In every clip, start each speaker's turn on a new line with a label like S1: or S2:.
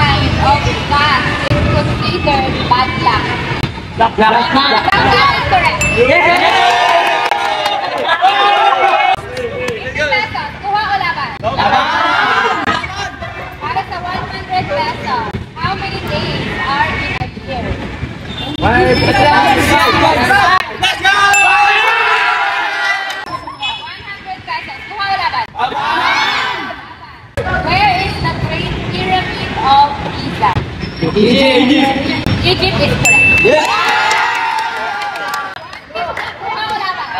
S1: kind of gas is considered bad luck?
S2: Black luck is
S1: correct.
S2: Yeah!
S1: Kuha o laban? Para sa 100 pesos, how many days are in a year?
S2: 100 pesos,
S1: kuha o laban? Where is the Great Pyramid of Giza? Egypt is correct.
S2: Yeah!
S1: Kuha o laban?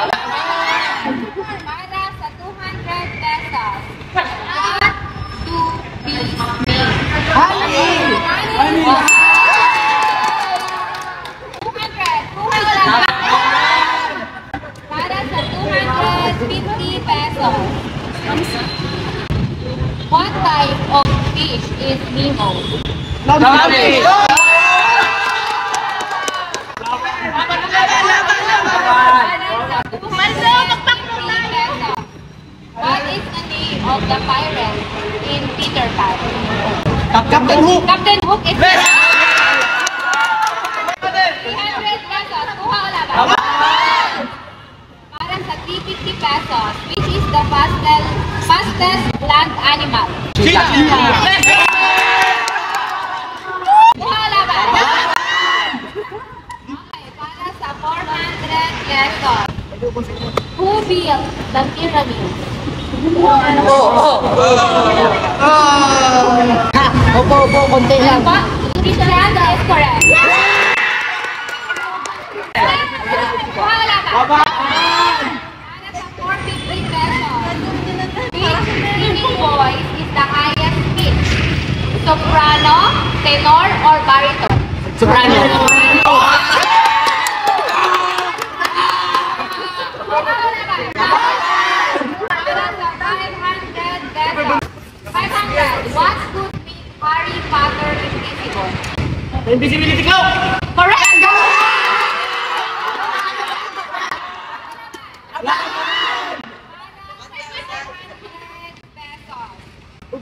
S1: Para sa 200 pesos, what do bees mean?
S2: Honey!
S1: 200, kuha o laban? Para sa 250 pesos, what type of fish is Nemo?
S2: Lovely!
S1: What is the name of the pirate in Peter Pan?
S2: Captain Hook!
S1: Captain Hook is 300 pesos. Kuha o laban? Para sa 350 pesos, which is the fastest land animal? Kuha o laban? Okay, para sa 400 pesos, who built the pyramid?
S2: Opo, konti lang.
S1: Cristiano is correct. Kuha o laban? Para sa 450 pesos, which singing voice is the highest pitch? Soprano, tenor, or baritone?
S2: Soprano.
S1: Kuha o laban? Para sa 500 pesos. 500. What could make Harry Potter invisible?
S2: Invisibility cloak!
S1: Correct!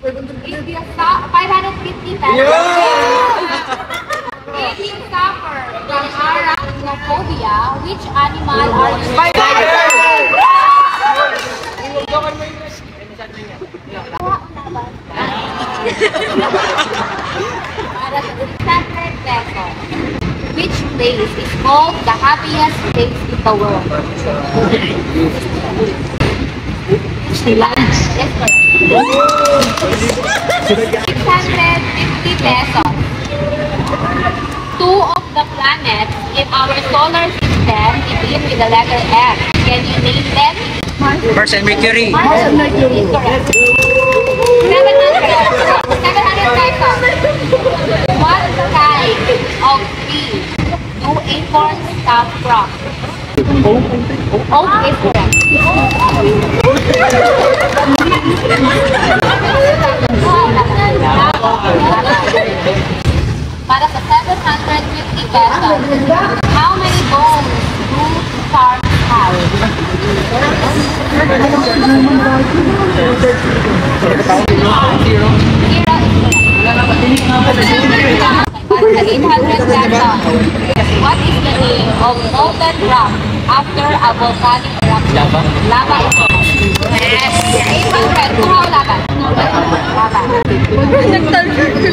S1: If you 550 pesos. If you suffer from arachnophobia, which animal are you? Para sa 600 pesos, which place is called the happiest place in the world? Disneyland. Yes, correct. 650 pesos. Two of the planets in our solar system begin with the letter M. Can you name them?
S3: Mars and Mercury.
S1: Mars and Mercury is correct. 700 pesos. What kind of tree do acorns come from? Oak is correct. Para sa 750 pesos, how many bones do sharks have? Zero is correct. Para sa 800 pesos, what is the name of molten rock after a volcanic eruption? Lava is correct. Yes! 800, kuha o laban? Lava.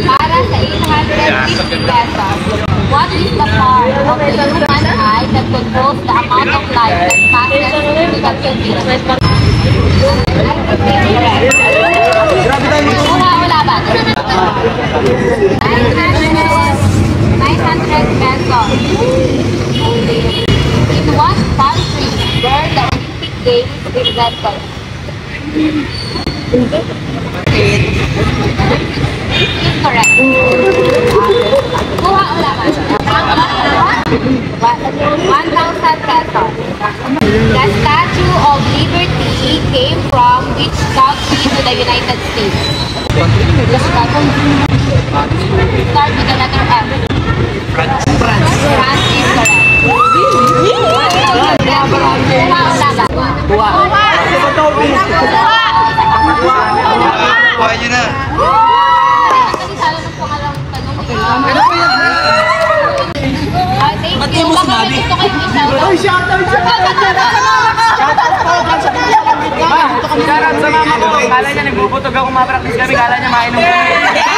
S1: Para sa 850 pesos, what is the part of the human eye that controls the amount of light that passes through the pupil? Kuha o laban? 900 pesos. In what country were the Olympic Games invented? Incorrect. Kuha o laban? 1,000 pesos. The Statue of Liberty came from which country to the United States? Start with the letter F. France is correct. Kuha o laban?
S3: Kuha nyo na.
S1: Kasi salo ng pangalang
S2: Ano po yan?
S1: Thank
S2: Ba't
S1: you.
S2: di mo
S1: Baka
S2: sinabi?
S1: may gusto kayong i-shoutout.
S2: Ay, shoutout! Shoutout po! Sa mga
S4: Shoutout sa mama ko. Kala niya nagbubutog ako, ma-practice kami. Kala niya mainom kami.